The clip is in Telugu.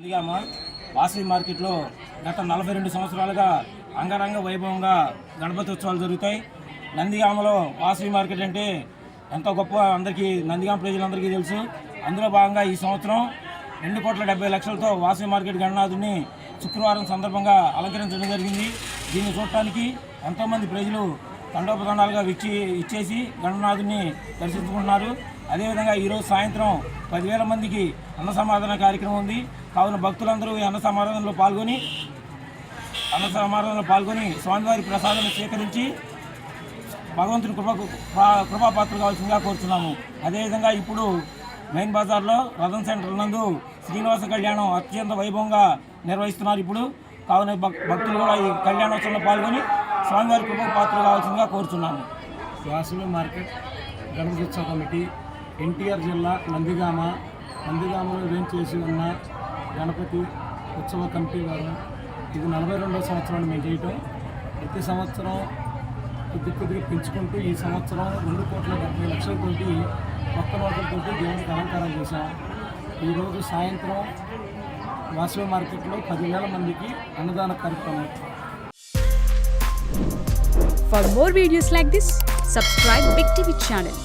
నందిగామ వాసవి మార్కెట్లో గత 42 సంవత్సరాలుగా అంగరంగ వైభవంగా గణపతి ఉత్సవాలు జరుగుతాయి. నందిగామలో వాసవి మార్కెట్ అంటే ఎంతో గొప్ప అందరికీ నందిగామ ప్రజలందరికీ తెలుసు. అందులో భాగంగా ఈ సంవత్సరం 2,70,00,000తో వాసవి మార్కెట్ గణనాథుని శుక్రవారం సందర్భంగా అలంకరించడం జరిగింది. దీన్ని చూడటానికి ఎంతోమంది ప్రజలు తండోపతండాలుగా ఇచ్చేసి గణనాథుని దర్శించుకుంటున్నారు. అదేవిధంగా ఈరోజు సాయంత్రం 10,000 మందికి అన్న సమాధాన కార్యక్రమం ఉంది. కావున భక్తులందరూ ఈ అన్న సమాధానంలో పాల్గొని స్వామివారి ప్రసాదాన్ని స్వీకరించి భగవంతుని కృపాపాత్రలు కావాల్సిందిగా కోరుతున్నాము. అదేవిధంగా ఇప్పుడు మెయిన్ బజార్లో రథం సెంటర్ నందు శ్రీనివాస కళ్యాణం అత్యంత వైభవంగా నిర్వహిస్తున్నారు. ఇప్పుడు కావున భక్తులు కూడా ఈ కళ్యాణోత్సవంలో పాల్గొని స్వామివారి కృపాపాత్రలు కావాల్సిందిగా కోరుతున్నాము. వాసవి మార్కెట్ గణపతి ఉత్సవ కమిటీ ఎన్టీఆర్ జిల్లా నందిగామలో రేంజ్ చేసి ఉన్న గణపతి ఉత్సవ కమిటీ వారు ఇది 42వ సంవత్సరాన్ని మేము చేయటం. ప్రతి సంవత్సరం కొద్దిగా పెంచుకుంటూ ఈ సంవత్సరం 2,70,00,000 కొత్త నోట్లతోటి దేవుడికి అలంకారం చేశాం. ఈరోజు సాయంత్రం వాసవి మార్కెట్లో 10,000 మందికి అన్నదాన కార్యక్రమం. For more videos like this, subscribe Big TV channel.